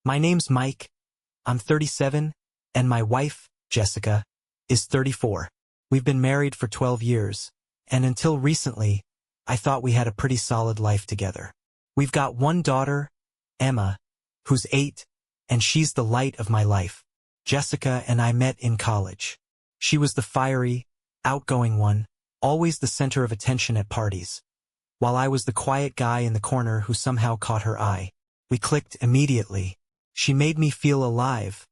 My name's Mike. I'm 37, and my wife, Jessica, is 34. We've been married for 12 years, and until recently, I thought we had a pretty solid life together. We've got one daughter, Emma, who's 8, and she's the light of my life. Jessica and I met in college. She was the fiery, outgoing one, always the center of attention at parties, while I was the quiet guy in the corner who somehow caught her eye. We clicked immediately. She made me feel alive,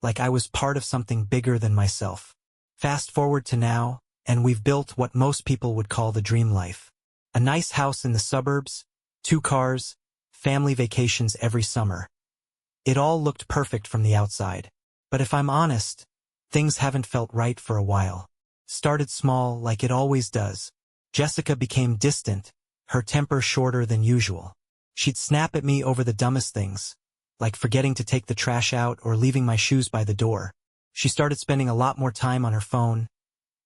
like I was part of something bigger than myself. Fast forward to now, and we've built what most people would call the dream life. A nice house in the suburbs, 2 cars, family vacations every summer. It all looked perfect from the outside. But if I'm honest, things haven't felt right for a while. Started small like it always does. Jessica became distant, her temper shorter than usual. She'd snap at me over the dumbest things, like forgetting to take the trash out or leaving my shoes by the door. She started spending a lot more time on her phone,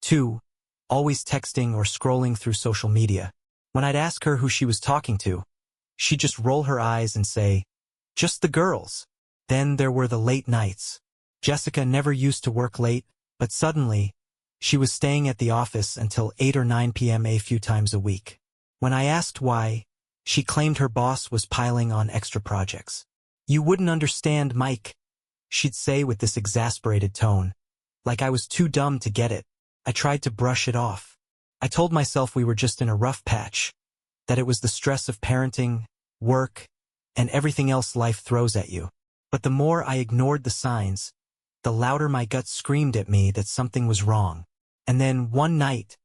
too, always texting or scrolling through social media. When I'd ask her who she was talking to, she'd just roll her eyes and say, "Just the girls." Then there were the late nights. Jessica never used to work late, but suddenly, she was staying at the office until 8 or 9 p.m. a few times a week. When I asked why, she claimed her boss was piling on extra projects. "You wouldn't understand, Mike," she'd say with this exasperated tone, like I was too dumb to get it. I tried to brush it off. I told myself we were just in a rough patch, that it was the stress of parenting, work, and everything else life throws at you. But the more I ignored the signs, the louder my gut screamed at me that something was wrong. And then, one night,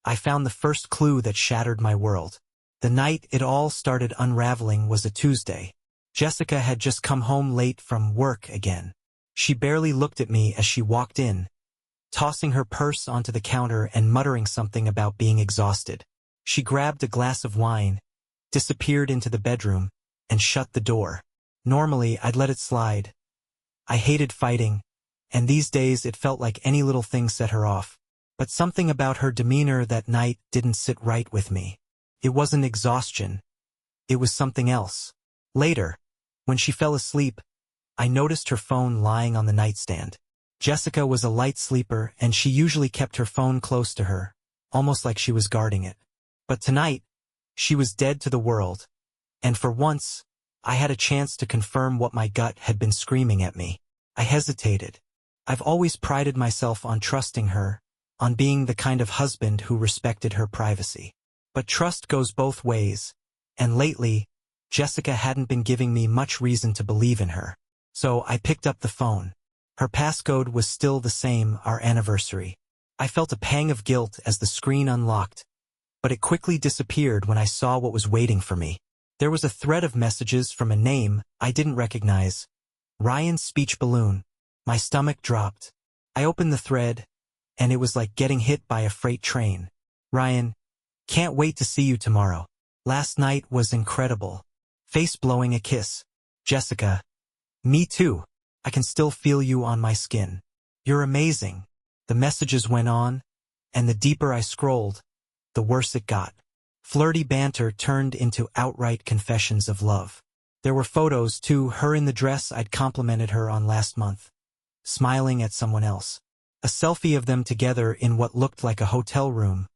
I found the first clue that shattered my world. The night it all started unraveling was a Tuesday. Jessica had just come home late from work again. She barely looked at me as she walked in, tossing her purse onto the counter and muttering something about being exhausted. She grabbed a glass of wine, disappeared into the bedroom, and shut the door. Normally, I'd let it slide. I hated fighting, and these days it felt like any little thing set her off. But something about her demeanor that night didn't sit right with me. It wasn't exhaustion. It was something else. Later, when she fell asleep, I noticed her phone lying on the nightstand. Jessica was a light sleeper, and she usually kept her phone close to her, almost like she was guarding it. But tonight, she was dead to the world, and for once, I had a chance to confirm what my gut had been screaming at me. I hesitated. I've always prided myself on trusting her, on being the kind of husband who respected her privacy. But trust goes both ways, and lately, Jessica hadn't been giving me much reason to believe in her. So I picked up the phone. Her passcode was still the same, our anniversary. I felt a pang of guilt as the screen unlocked, but it quickly disappeared when I saw what was waiting for me. There was a thread of messages from a name I didn't recognize. Ryan's speech balloon. My stomach dropped. I opened the thread, and it was like getting hit by a freight train. "Ryan, can't wait to see you tomorrow. Last night was incredible. Face blowing a kiss. Jessica. Me too. I can still feel you on my skin. You're amazing." The messages went on, and the deeper I scrolled, the worse it got. Flirty banter turned into outright confessions of love. There were photos, too, her in the dress I'd complimented her on last month, smiling at someone else. A selfie of them together in what looked like a hotel room,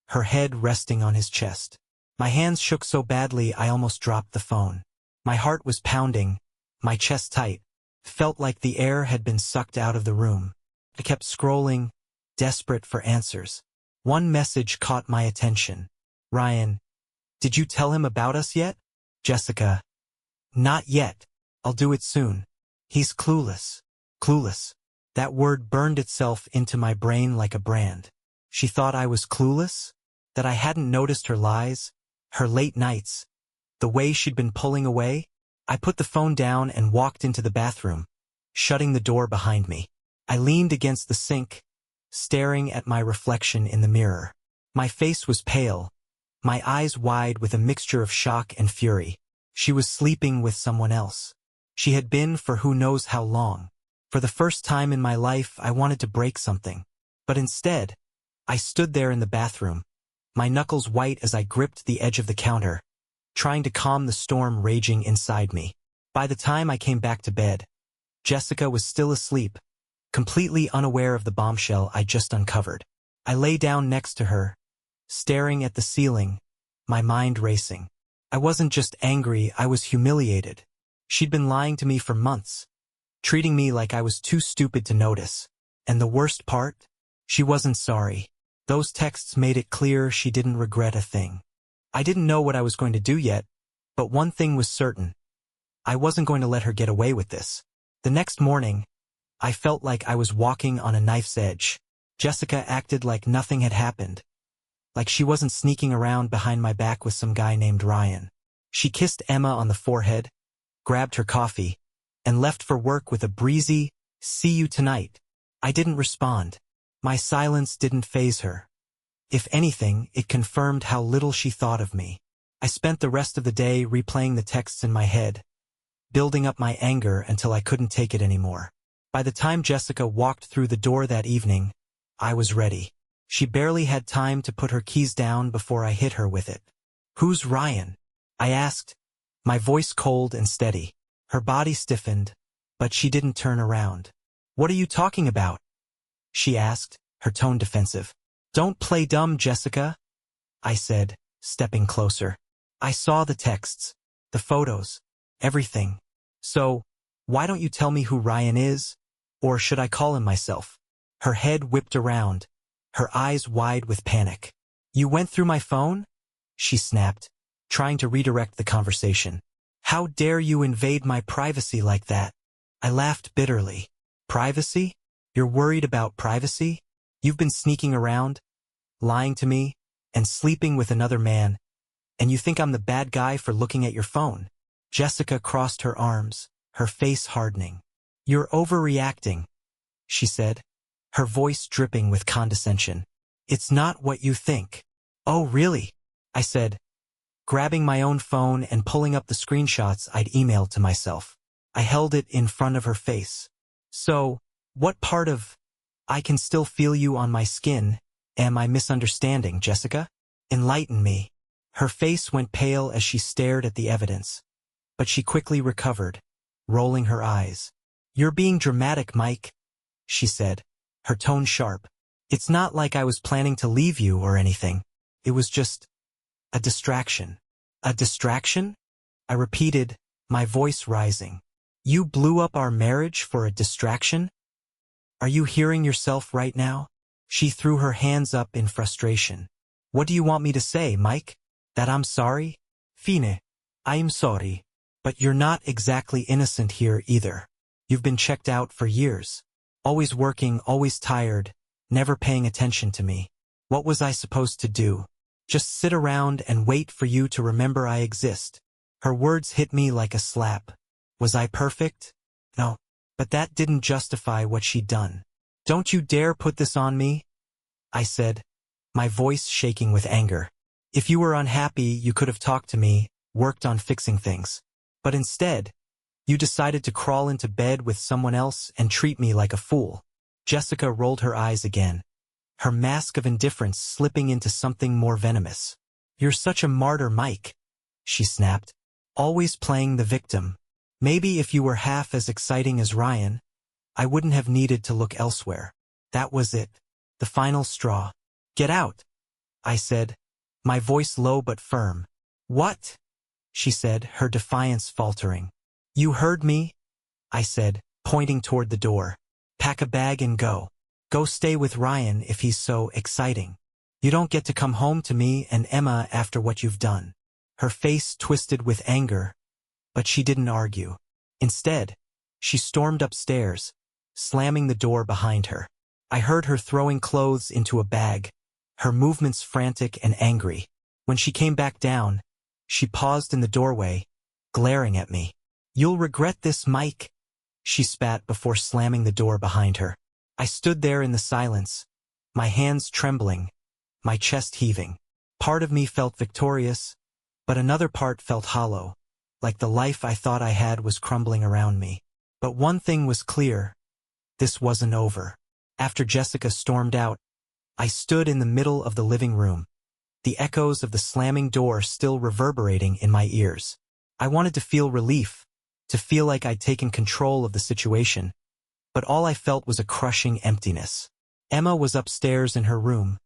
her head resting on his chest. My hands shook so badly I almost dropped the phone. My heart was pounding, my chest tight. Felt like the air had been sucked out of the room. I kept scrolling, desperate for answers. One message caught my attention. "Ryan, did you tell him about us yet?" Jessica. "Not yet. I'll do it soon. He's clueless." Clueless. That word burned itself into my brain like a brand. She thought I was clueless? That I hadn't noticed her lies, her late nights, the way she'd been pulling away? I put the phone down and walked into the bathroom, shutting the door behind me. I leaned against the sink, staring at my reflection in the mirror. My face was pale, my eyes wide with a mixture of shock and fury. She was sleeping with someone else. She had been for who knows how long. For the first time in my life, I wanted to break something. But instead, I stood there in the bathroom, my knuckles white as I gripped the edge of the counter, trying to calm the storm raging inside me. By the time I came back to bed, Jessica was still asleep, completely unaware of the bombshell I just uncovered. I lay down next to her, staring at the ceiling, my mind racing. I wasn't just angry, I was humiliated. She'd been lying to me for months, treating me like I was too stupid to notice. And the worst part? She wasn't sorry. Those texts made it clear she didn't regret a thing. I didn't know what I was going to do yet, but one thing was certain. I wasn't going to let her get away with this. The next morning, I felt like I was walking on a knife's edge. Jessica acted like nothing had happened, like she wasn't sneaking around behind my back with some guy named Ryan. She kissed Emma on the forehead, grabbed her coffee, and left for work with a breezy, "See you tonight." I didn't respond. My silence didn't faze her. If anything, it confirmed how little she thought of me. I spent the rest of the day replaying the texts in my head, building up my anger until I couldn't take it anymore. By the time Jessica walked through the door that evening, I was ready. She barely had time to put her keys down before I hit her with it. "Who's Ryan?" I asked, my voice cold and steady. Her body stiffened, but she didn't turn around. "What are you talking about?" she asked, her tone defensive. "Don't play dumb, Jessica," I said, stepping closer. "I saw the texts, the photos, everything. So, why don't you tell me who Ryan is? Or should I call him myself?" Her head whipped around, her eyes wide with panic. "You went through my phone?" she snapped, trying to redirect the conversation. "How dare you invade my privacy like that?" I laughed bitterly. "Privacy? You're worried about privacy? You've been sneaking around, lying to me, and sleeping with another man, and you think I'm the bad guy for looking at your phone?" Jessica crossed her arms, her face hardening. "You're overreacting," she said, her voice dripping with condescension. "It's not what you think." "Oh, really?" I said, grabbing my own phone and pulling up the screenshots I'd emailed to myself. I held it in front of her face. "So, what part of I can still feel you on my skin am I misunderstanding, Jessica? Enlighten me." Her face went pale as she stared at the evidence, but she quickly recovered, rolling her eyes. "You're being dramatic, Mike," she said, her tone sharp. "It's not like I was planning to leave you or anything. It was just a distraction." "A distraction?" I repeated, my voice rising. "You blew up our marriage for a distraction? Are you hearing yourself right now?" She threw her hands up in frustration. "What do you want me to say, Mike? That I'm sorry? Fine. I'm sorry. But you're not exactly innocent here either. You've been checked out for years. Always working, always tired, never paying attention to me. What was I supposed to do? Just sit around and wait for you to remember I exist?" Her words hit me like a slap. Was I perfect? No. But that didn't justify what she'd done. "Don't you dare put this on me," I said, my voice shaking with anger. "If you were unhappy, you could have talked to me, worked on fixing things. But instead, you decided to crawl into bed with someone else and treat me like a fool." Jessica rolled her eyes again, her mask of indifference slipping into something more venomous. "You're such a martyr, Mike," she snapped, "always playing the victim. Maybe if you were half as exciting as Ryan, I wouldn't have needed to look elsewhere. That was it, the final straw." "Get out," I said, my voice low but firm. "What?" she said, her defiance faltering. "You heard me," I said, pointing toward the door. "Pack a bag and go. Go stay with Ryan if he's so exciting. You don't get to come home to me and Emma after what you've done." Her face twisted with anger, but she didn't argue. Instead, she stormed upstairs, slamming the door behind her. I heard her throwing clothes into a bag, her movements frantic and angry. When she came back down, she paused in the doorway, glaring at me. "You'll regret this, Mike," she spat before slamming the door behind her. I stood there in the silence, my hands trembling, my chest heaving. Part of me felt victorious, but another part felt hollow, like the life I thought I had was crumbling around me. But one thing was clear: this wasn't over. After Jessica stormed out, I stood in the middle of the living room, the echoes of the slamming door still reverberating in my ears. I wanted to feel relief, to feel like I'd taken control of the situation, but all I felt was a crushing emptiness. Emma was upstairs in her room,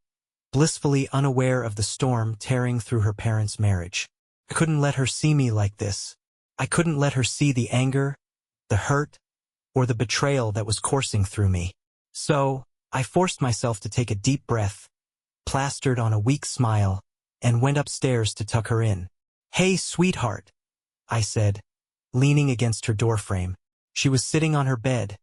blissfully unaware of the storm tearing through her parents' marriage. I couldn't let her see me like this. I couldn't let her see the anger, the hurt, or the betrayal that was coursing through me. So, I forced myself to take a deep breath, plastered on a weak smile, and went upstairs to tuck her in. "Hey, sweetheart," I said, leaning against her doorframe. She was sitting on her bed,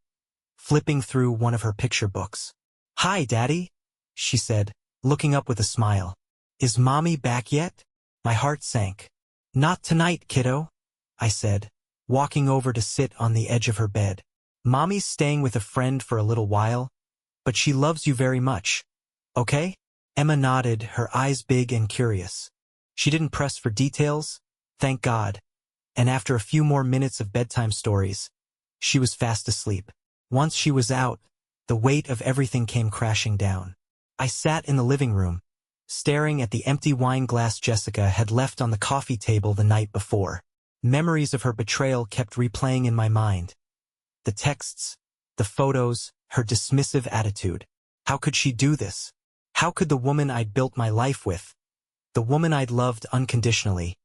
flipping through one of her picture books. "Hi, Daddy," she said, looking up with a smile. "Is Mommy back yet?" My heart sank. "Not tonight, kiddo," I said, walking over to sit on the edge of her bed. "Mommy's staying with a friend for a little while, but she loves you very much. Okay?" Emma nodded, her eyes big and curious. She didn't press for details, thank God, and after a few more minutes of bedtime stories, she was fast asleep. Once she was out, the weight of everything came crashing down. I sat in the living room, staring at the empty wine glass Jessica had left on the coffee table the night before. Memories of her betrayal kept replaying in my mind. The texts, the photos, her dismissive attitude. How could she do this? How could the woman I'd built my life with, the woman I'd loved unconditionally,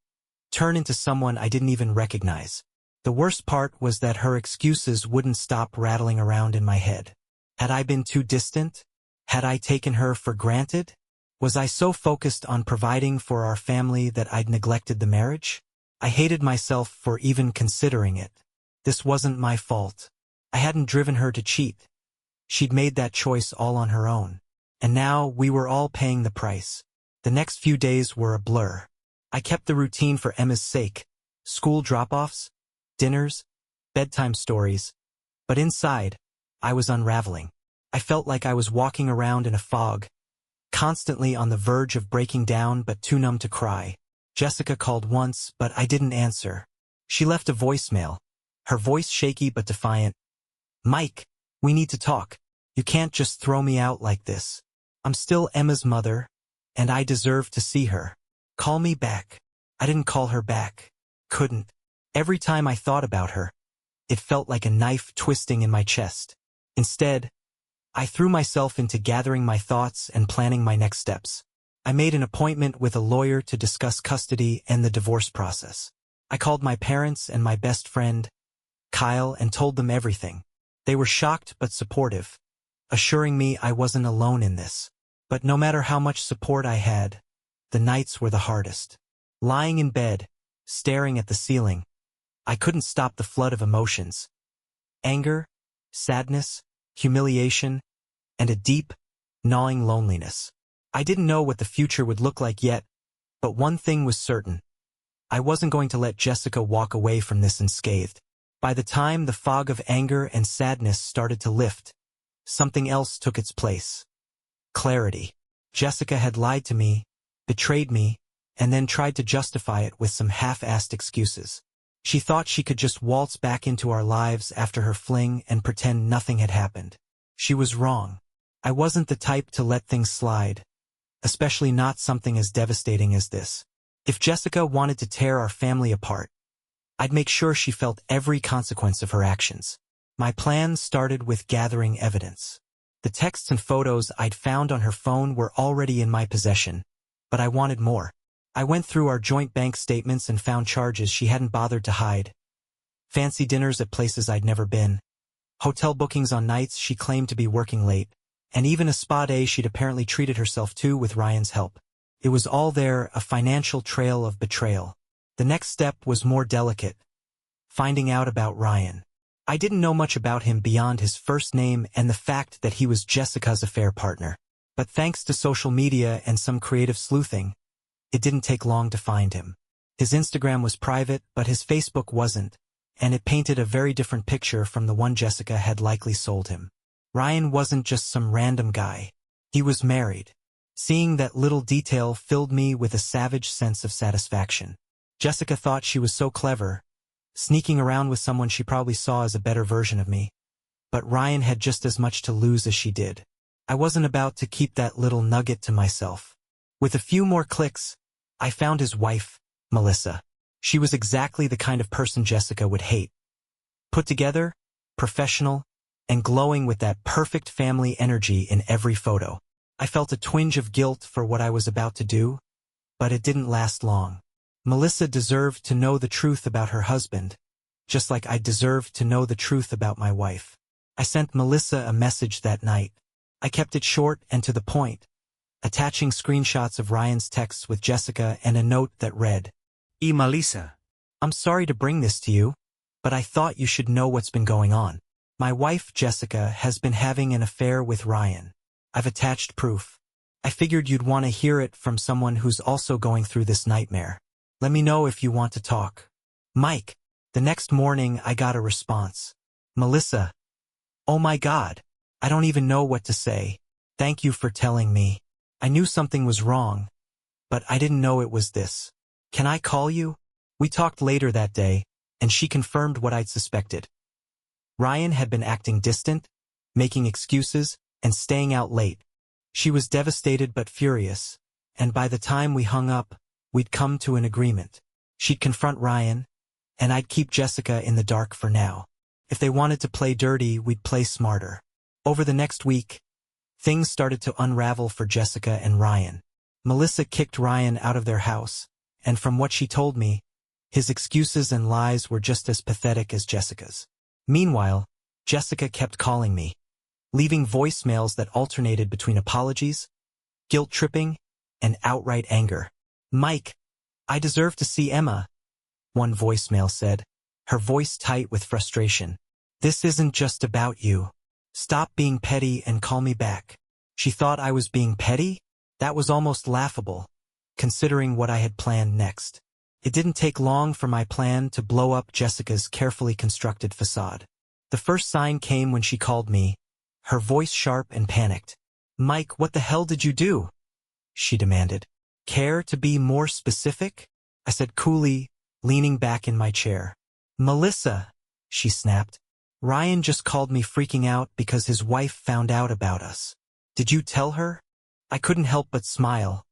turn into someone I didn't even recognize? The worst part was that her excuses wouldn't stop rattling around in my head. Had I been too distant? Had I taken her for granted? Was I so focused on providing for our family that I'd neglected the marriage? I hated myself for even considering it. This wasn't my fault. I hadn't driven her to cheat. She'd made that choice all on her own. And now we were all paying the price. The next few days were a blur. I kept the routine for Emma's sake. School drop-offs, dinners, bedtime stories. But inside, I was unraveling. I felt like I was walking around in a fog, constantly on the verge of breaking down but too numb to cry. Jessica called once, but I didn't answer. She left a voicemail, her voice shaky but defiant. "Mike, we need to talk. You can't just throw me out like this. I'm still Emma's mother, and I deserve to see her. Call me back." I didn't call her back. Couldn't. Every time I thought about her, it felt like a knife twisting in my chest. Instead, I threw myself into gathering my thoughts and planning my next steps. I made an appointment with a lawyer to discuss custody and the divorce process. I called my parents and my best friend, Kyle, and told them everything. They were shocked but supportive, assuring me I wasn't alone in this. But no matter how much support I had, the nights were the hardest. Lying in bed, staring at the ceiling, I couldn't stop the flood of emotions. Anger, sadness, humiliation, and a deep, gnawing loneliness. I didn't know what the future would look like yet, but one thing was certain. I wasn't going to let Jessica walk away from this unscathed. By the time the fog of anger and sadness started to lift, something else took its place. Clarity. Jessica had lied to me, betrayed me, and then tried to justify it with some half-assed excuses. She thought she could just waltz back into our lives after her fling and pretend nothing had happened. She was wrong. I wasn't the type to let things slide, especially not something as devastating as this. If Jessica wanted to tear our family apart, I'd make sure she felt every consequence of her actions. My plan started with gathering evidence. The texts and photos I'd found on her phone were already in my possession, but I wanted more. I went through our joint bank statements and found charges she hadn't bothered to hide. Fancy dinners at places I'd never been, hotel bookings on nights she claimed to be working late, and even a spa day she'd apparently treated herself to with Ryan's help. It was all there, a financial trail of betrayal. The next step was more delicate, finding out about Ryan. I didn't know much about him beyond his first name and the fact that he was Jessica's affair partner. But thanks to social media and some creative sleuthing, it didn't take long to find him. His Instagram was private, but his Facebook wasn't, and it painted a very different picture from the one Jessica had likely sold him. Ryan wasn't just some random guy. He was married. Seeing that little detail filled me with a savage sense of satisfaction. Jessica thought she was so clever, sneaking around with someone she probably saw as a better version of me. But Ryan had just as much to lose as she did. I wasn't about to keep that little nugget to myself. With a few more clicks, I found his wife, Melissa. She was exactly the kind of person Jessica would hate. Put together, professional, and glowing with that perfect family energy in every photo. I felt a twinge of guilt for what I was about to do, but it didn't last long. Melissa deserved to know the truth about her husband, just like I deserved to know the truth about my wife. I sent Melissa a message that night. I kept it short and to the point, attaching screenshots of Ryan's texts with Jessica and a note that read, Melissa. I'm sorry to bring this to you, but I thought you should know what's been going on. My wife, Jessica, has been having an affair with Ryan. I've attached proof. I figured you'd want to hear it from someone who's also going through this nightmare. Let me know if you want to talk. Mike. The next morning I got a response. Melissa. Oh my God. I don't even know what to say. Thank you for telling me. I knew something was wrong, but I didn't know it was this. Can I call you? We talked later that day, and she confirmed what I'd suspected. Ryan had been acting distant, making excuses, and staying out late. She was devastated but furious, and by the time we hung up, we'd come to an agreement. She'd confront Ryan, and I'd keep Jessica in the dark for now. If they wanted to play dirty, we'd play smarter. Over the next week, things started to unravel for Jessica and Ryan. Melissa kicked Ryan out of their house, and from what she told me, his excuses and lies were just as pathetic as Jessica's. Meanwhile, Jessica kept calling me, leaving voicemails that alternated between apologies, guilt-tripping, and outright anger. Mike, I deserve to see Emma, one voicemail said, her voice tight with frustration. This isn't just about you. Stop being petty and call me back. She thought I was being petty? That was almost laughable, considering what I had planned next. It didn't take long for my plan to blow up Jessica's carefully constructed facade. The first sign came when she called me, her voice sharp and panicked. Mike, what the hell did you do? She demanded. Care to be more specific? I said coolly, leaning back in my chair. Melissa, she snapped. Ryan just called me freaking out because his wife found out about us. Did you tell her? I couldn't help but smile,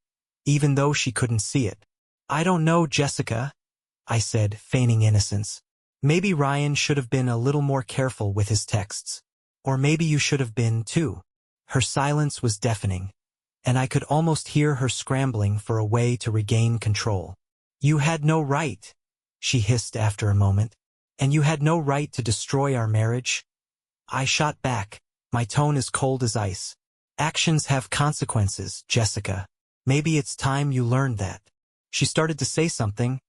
even though she couldn't see it. I don't know, Jessica, I said, feigning innocence. Maybe Ryan should have been a little more careful with his texts. Or maybe you should have been, too. Her silence was deafening, and I could almost hear her scrambling for a way to regain control. You had no right, she hissed after a moment. And you had no right to destroy our marriage? I shot back, my tone as cold as ice. Actions have consequences, Jessica. Maybe it's time you learned that. She started to say something,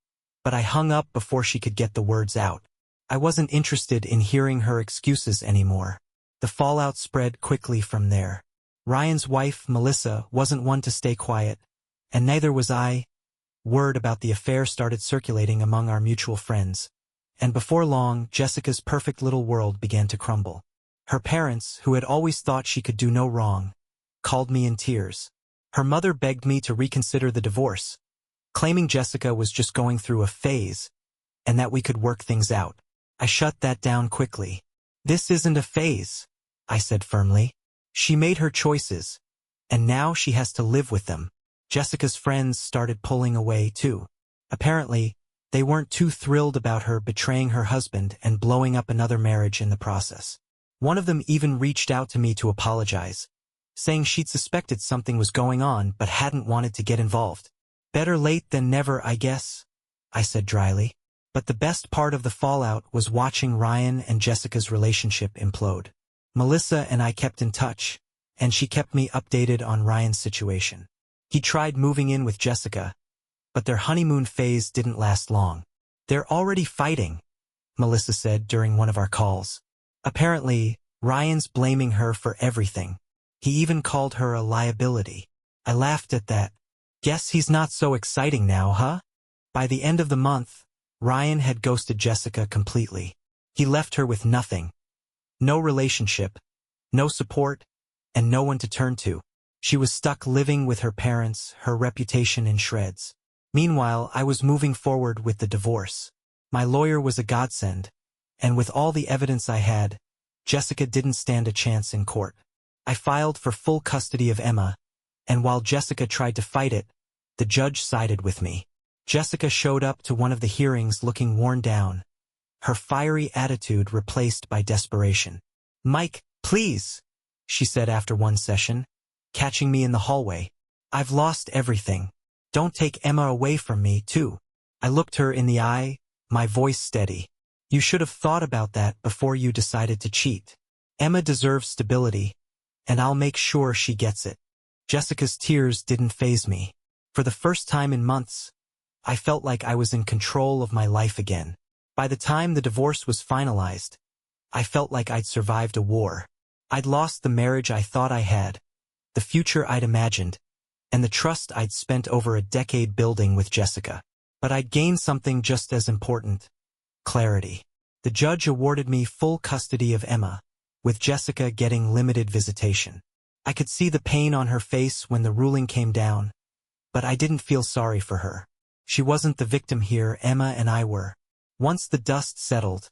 but I hung up before she could get the words out. I wasn't interested in hearing her excuses anymore. The fallout spread quickly from there. Ryan's wife, Melissa, wasn't one to stay quiet, and neither was I. Word about the affair started circulating among our mutual friends. And before long, Jessica's perfect little world began to crumble. Her parents, who had always thought she could do no wrong, called me in tears. Her mother begged me to reconsider the divorce, claiming Jessica was just going through a phase, and that we could work things out. I shut that down quickly. This isn't a phase, I said firmly. She made her choices, and now she has to live with them. Jessica's friends started pulling away too. Apparently, they weren't too thrilled about her betraying her husband and blowing up another marriage in the process. One of them even reached out to me to apologize, saying she'd suspected something was going on but hadn't wanted to get involved. Better late than never, I guess, I said dryly. But the best part of the fallout was watching Ryan and Jessica's relationship implode. Melissa and I kept in touch, and she kept me updated on Ryan's situation. He tried moving in with Jessica, but their honeymoon phase didn't last long. They're already fighting, Melissa said during one of our calls. Apparently, Ryan's blaming her for everything. He even called her a liability. I laughed at that. Guess he's not so exciting now, huh? By the end of the month, Ryan had ghosted Jessica completely. He left her with nothing. No relationship, no support, and no one to turn to. She was stuck living with her parents, her reputation in shreds. Meanwhile, I was moving forward with the divorce. My lawyer was a godsend, and with all the evidence I had, Jessica didn't stand a chance in court. I filed for full custody of Emma, and while Jessica tried to fight it, the judge sided with me. Jessica showed up to one of the hearings looking worn down, her fiery attitude replaced by desperation. "Mike, please," she said after one session, catching me in the hallway. "I've lost everything. Don't take Emma away from me, too." I looked her in the eye, my voice steady. "You should have thought about that before you decided to cheat. Emma deserves stability, and I'll make sure she gets it." Jessica's tears didn't faze me. For the first time in months, I felt like I was in control of my life again. By the time the divorce was finalized, I felt like I'd survived a war. I'd lost the marriage I thought I had, the future I'd imagined, and the trust I'd spent over a decade building with Jessica. But I'd gained something just as important: clarity. The judge awarded me full custody of Emma, with Jessica getting limited visitation. I could see the pain on her face when the ruling came down, but I didn't feel sorry for her. She wasn't the victim here, Emma and I were. Once the dust settled,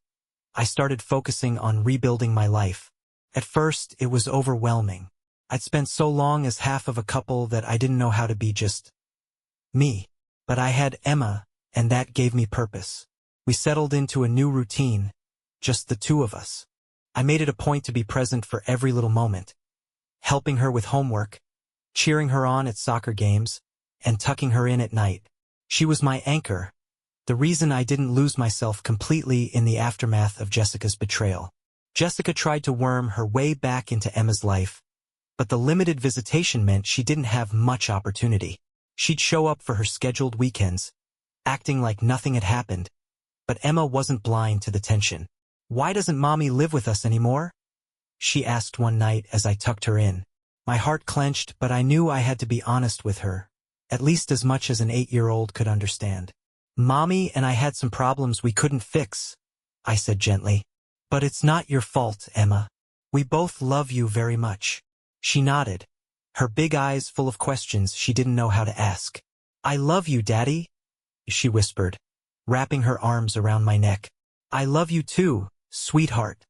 I started focusing on rebuilding my life. At first, it was overwhelming. I'd spent so long as half of a couple that I didn't know how to be just me. But I had Emma, and that gave me purpose. We settled into a new routine, just the two of us. I made it a point to be present for every little moment, helping her with homework, cheering her on at soccer games, and tucking her in at night. She was my anchor, the reason I didn't lose myself completely in the aftermath of Jessica's betrayal. Jessica tried to worm her way back into Emma's life, but the limited visitation meant she didn't have much opportunity. She'd show up for her scheduled weekends, acting like nothing had happened, but Emma wasn't blind to the tension. "Why doesn't Mommy live with us anymore?" she asked one night as I tucked her in. My heart clenched, but I knew I had to be honest with her, at least as much as an 8-year-old could understand. "Mommy and I had some problems we couldn't fix," I said gently. "But it's not your fault, Emma. We both love you very much." She nodded, her big eyes full of questions she didn't know how to ask. "I love you, Daddy," she whispered, wrapping her arms around my neck. "I love you too, sweetheart,"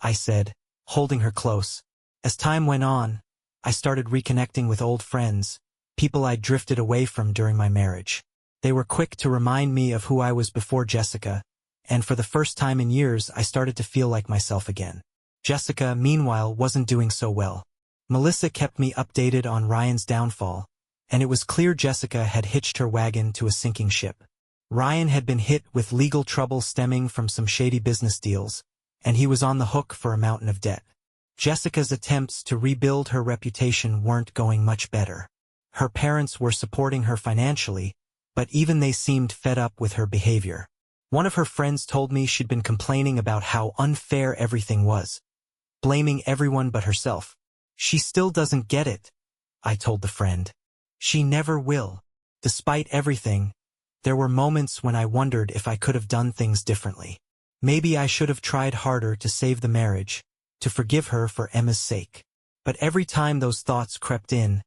I said, holding her close. As time went on, I started reconnecting with old friends, people I'd drifted away from during my marriage. They were quick to remind me of who I was before Jessica, and for the first time in years I started to feel like myself again. Jessica, meanwhile, wasn't doing so well. Melissa kept me updated on Ryan's downfall, and it was clear Jessica had hitched her wagon to a sinking ship. Ryan had been hit with legal trouble stemming from some shady business deals, and he was on the hook for a mountain of debt. Jessica's attempts to rebuild her reputation weren't going much better. Her parents were supporting her financially, but even they seemed fed up with her behavior. One of her friends told me she'd been complaining about how unfair everything was, blaming everyone but herself. "She still doesn't get it," I told the friend. "She never will." Despite everything, there were moments when I wondered if I could have done things differently. Maybe I should have tried harder to save the marriage, to forgive her for Emma's sake. But every time those thoughts crept in,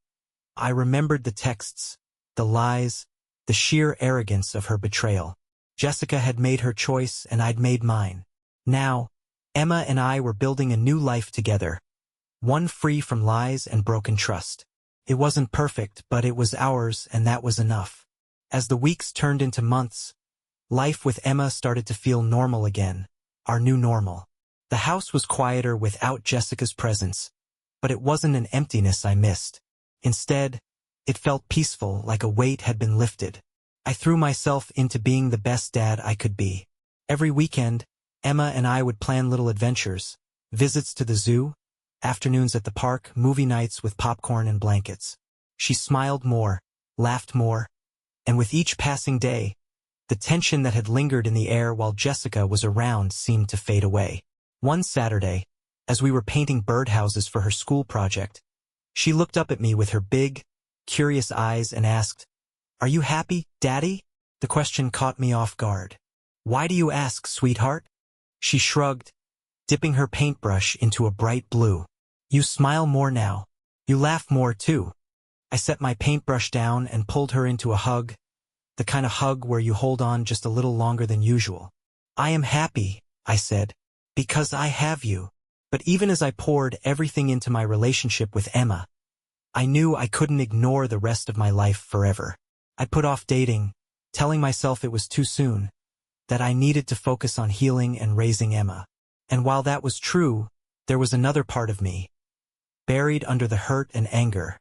I remembered the texts, the lies, the sheer arrogance of her betrayal. Jessica had made her choice and I'd made mine. Now, Emma and I were building a new life together, one free from lies and broken trust. It wasn't perfect, but it was ours, and that was enough. As the weeks turned into months, life with Emma started to feel normal again, our new normal. The house was quieter without Jessica's presence, but it wasn't an emptiness I missed. Instead, it felt peaceful, like a weight had been lifted. I threw myself into being the best dad I could be. Every weekend, Emma and I would plan little adventures, visits to the zoo, afternoons at the park, movie nights with popcorn and blankets. She smiled more, laughed more, and with each passing day, the tension that had lingered in the air while Jessica was around seemed to fade away. One Saturday, as we were painting birdhouses for her school project, she looked up at me with her big, curious eyes and asked, "Are you happy, Daddy?" The question caught me off guard. "Why do you ask, sweetheart?" She shrugged, dipping her paintbrush into a bright blue. "You smile more now. You laugh more too." I set my paintbrush down and pulled her into a hug, the kind of hug where you hold on just a little longer than usual. "I am happy," I said, "because I have you." But even as I poured everything into my relationship with Emma, I knew I couldn't ignore the rest of my life forever. I put off dating, telling myself it was too soon, that I needed to focus on healing and raising Emma. And while that was true, there was another part of me, buried under the hurt and anger,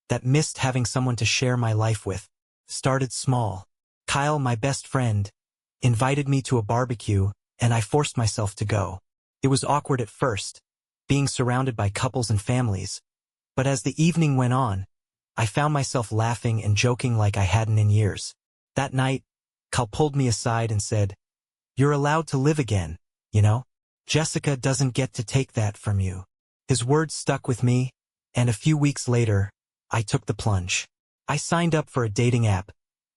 that missed having someone to share my life with. Started small. Kyle, my best friend, invited me to a barbecue, and I forced myself to go. It was awkward at first, being surrounded by couples and families, but as the evening went on, I found myself laughing and joking like I hadn't in years. That night, Kyle pulled me aside and said, "You're allowed to live again, you know? Jessica doesn't get to take that from you." His words stuck with me, and a few weeks later, I took the plunge. I signed up for a dating app,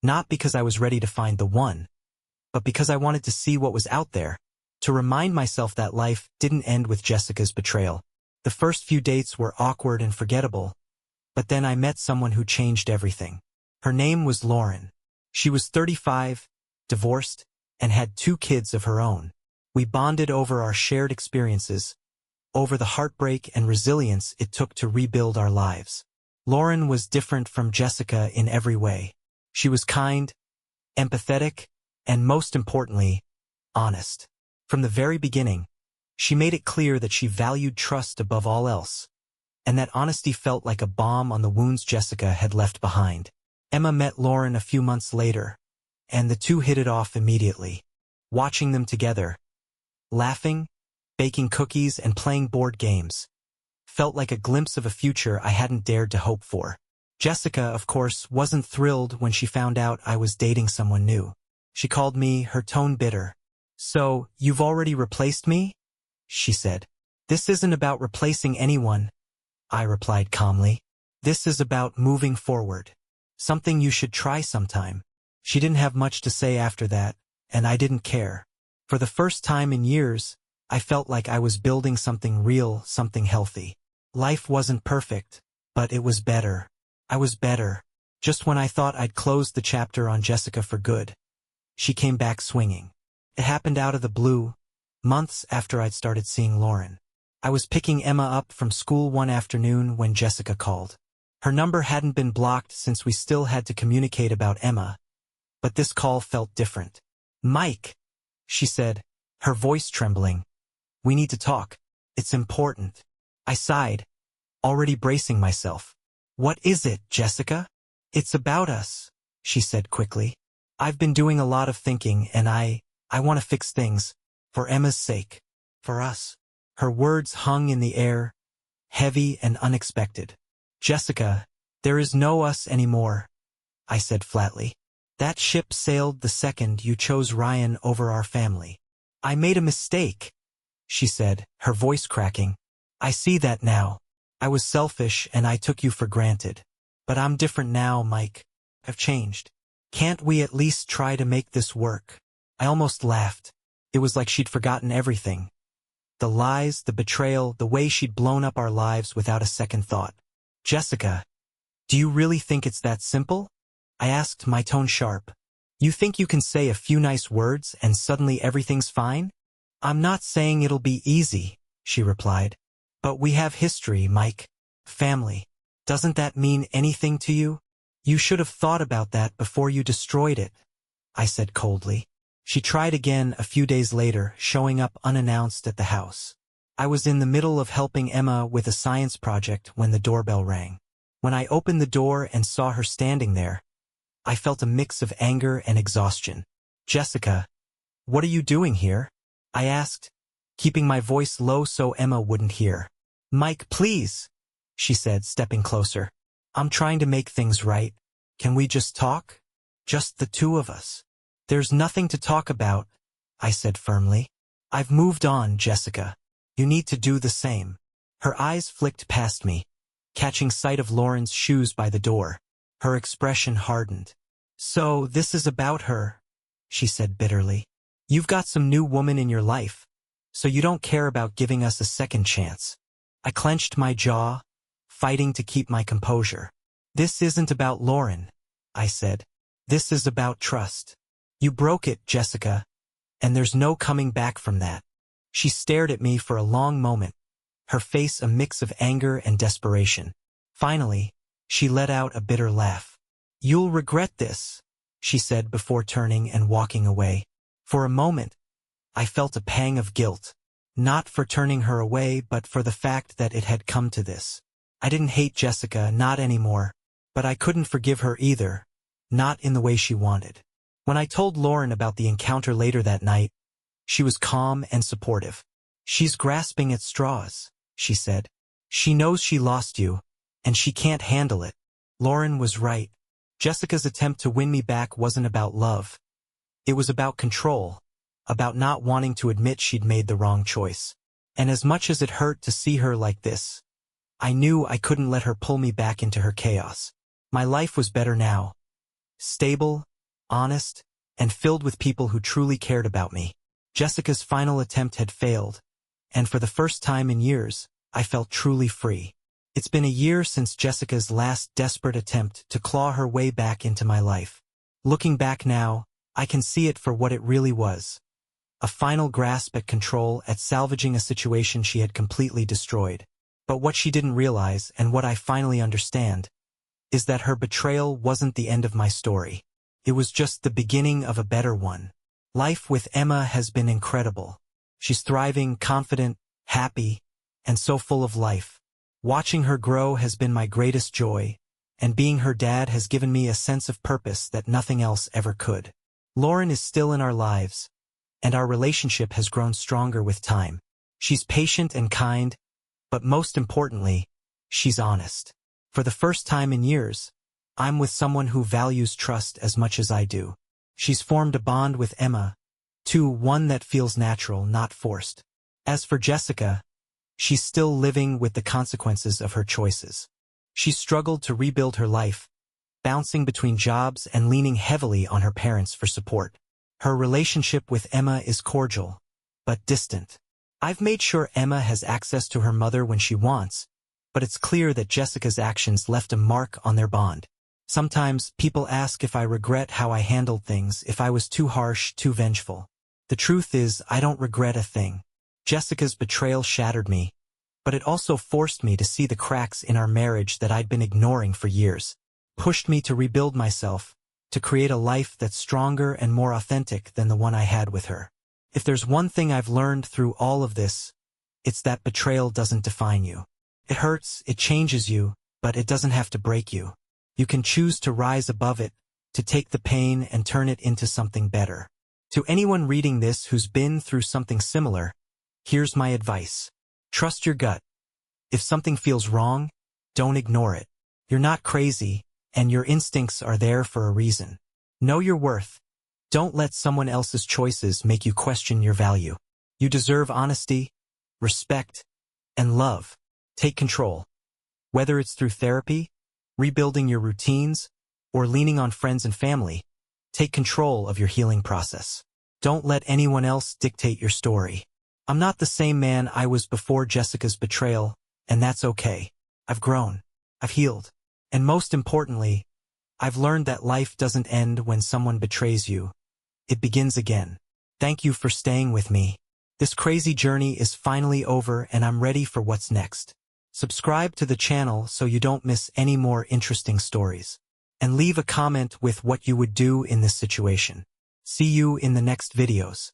not because I was ready to find the one, but because I wanted to see what was out there, to remind myself that life didn't end with Jessica's betrayal. The first few dates were awkward and forgettable, but then I met someone who changed everything. Her name was Lauren. She was 35, divorced, and had 2 kids of her own. We bonded over our shared experiences, over the heartbreak and resilience it took to rebuild our lives. Lauren was different from Jessica in every way. She was kind, empathetic, and most importantly, honest. From the very beginning, she made it clear that she valued trust above all else, and that honesty felt like a balm on the wounds Jessica had left behind. Emma met Lauren a few months later, and the two hit it off immediately. Watching them together, laughing, baking cookies, and playing board games, felt like a glimpse of a future I hadn't dared to hope for. Jessica, of course, wasn't thrilled when she found out I was dating someone new. She called me, her tone bitter. "So, you've already replaced me?" she said. "This isn't about replacing anyone," I replied calmly. "This is about moving forward. Something you should try sometime." She didn't have much to say after that, and I didn't care. For the first time in years, I felt like I was building something real, something healthy. Life wasn't perfect, but it was better. I was better. Just when I thought I'd closed the chapter on Jessica for good, she came back swinging. It happened out of the blue, months after I'd started seeing Lauren. I was picking Emma up from school one afternoon when Jessica called. Her number hadn't been blocked since we still had to communicate about Emma, but this call felt different. "Mike," she said, her voice trembling. "We need to talk. It's important." I sighed, already bracing myself. "What is it, Jessica?" "It's about us," she said quickly. "I've been doing a lot of thinking, and I want to fix things. For Emma's sake. For us." Her words hung in the air, heavy and unexpected. "Jessica, there is no us anymore," I said flatly. "That ship sailed the second you chose Ryan over our family." "I made a mistake," she said, her voice cracking. "I see that now. I was selfish and I took you for granted. But I'm different now, Mike. I've changed. Can't we at least try to make this work?" I almost laughed. It was like she'd forgotten everything. The lies, the betrayal, the way she'd blown up our lives without a second thought. "Jessica, do you really think it's that simple?" I asked, my tone sharp. "You think you can say a few nice words and suddenly everything's fine?" "I'm not saying it'll be easy," she replied. "But we have history, Mike. Family. Doesn't that mean anything to you? You should have thought about that before you destroyed it," I said coldly. She tried again a few days later, showing up unannounced at the house. I was in the middle of helping Emma with a science project when the doorbell rang. When I opened the door and saw her standing there, I felt a mix of anger and exhaustion. "Jessica, what are you doing here?" I asked, keeping my voice low so Emma wouldn't hear. "Mike, please," she said, stepping closer. "I'm trying to make things right. Can we just talk? Just the two of us." "There's nothing to talk about," I said firmly. "I've moved on, Jessica. You need to do the same." Her eyes flicked past me, catching sight of Lauren's shoes by the door. Her expression hardened. "So this is about her," she said bitterly. "You've got some new woman in your life, so you don't care about giving us a second chance." I clenched my jaw, fighting to keep my composure. "This isn't about Lauren," I said. "This is about trust. You broke it, Jessica, and there's no coming back from that." She stared at me for a long moment, her face a mix of anger and desperation. Finally, she let out a bitter laugh. "You'll regret this," she said before turning and walking away. For a moment, I felt a pang of guilt, not for turning her away but for the fact that it had come to this. I didn't hate Jessica, not anymore, but I couldn't forgive her either, not in the way she wanted. When I told Lauren about the encounter later that night, she was calm and supportive. "She's grasping at straws," she said. "She knows she lost you, and she can't handle it." Lauren was right. Jessica's attempt to win me back wasn't about love. It was about control, about not wanting to admit she'd made the wrong choice. And as much as it hurt to see her like this, I knew I couldn't let her pull me back into her chaos. My life was better now. Stable, honest, and filled with people who truly cared about me. Jessica's final attempt had failed, and for the first time in years, I felt truly free. It's been a year since Jessica's last desperate attempt to claw her way back into my life. Looking back now, I can see it for what it really was. A final grasp at control, at salvaging a situation she had completely destroyed. But what she didn't realize, and what I finally understand, is that her betrayal wasn't the end of my story. It was just the beginning of a better one. Life with Emma has been incredible. She's thriving, confident, happy, and so full of life. Watching her grow has been my greatest joy, and being her dad has given me a sense of purpose that nothing else ever could. Lauren is still in our lives, and our relationship has grown stronger with time. She's patient and kind, but most importantly, she's honest. For the first time in years, I'm with someone who values trust as much as I do. She's formed a bond with Emma, too, one that feels natural, not forced. As for Jessica, she's still living with the consequences of her choices. She's struggled to rebuild her life, bouncing between jobs and leaning heavily on her parents for support. Her relationship with Emma is cordial, but distant. I've made sure Emma has access to her mother when she wants, but it's clear that Jessica's actions left a mark on their bond. Sometimes people ask if I regret how I handled things, if I was too harsh, too vengeful. The truth is, I don't regret a thing. Jessica's betrayal shattered me, but it also forced me to see the cracks in our marriage that I'd been ignoring for years, pushed me to rebuild myself, to create a life that's stronger and more authentic than the one I had with her. If there's one thing I've learned through all of this, it's that betrayal doesn't define you. It hurts, it changes you, but it doesn't have to break you. You can choose to rise above it, to take the pain and turn it into something better. To anyone reading this who's been through something similar, here's my advice. Trust your gut. If something feels wrong, don't ignore it. You're not crazy, and your instincts are there for a reason. Know your worth. Don't let someone else's choices make you question your value. You deserve honesty, respect, and love. Take control. Whether it's through therapy, rebuilding your routines, or leaning on friends and family, take control of your healing process. Don't let anyone else dictate your story. I'm not the same man I was before Jessica's betrayal, and that's okay. I've grown. I've healed. And most importantly, I've learned that life doesn't end when someone betrays you. It begins again. Thank you for staying with me. This crazy journey is finally over and I'm ready for what's next. Subscribe to the channel so you don't miss any more interesting stories. And leave a comment with what you would do in this situation. See you in the next videos.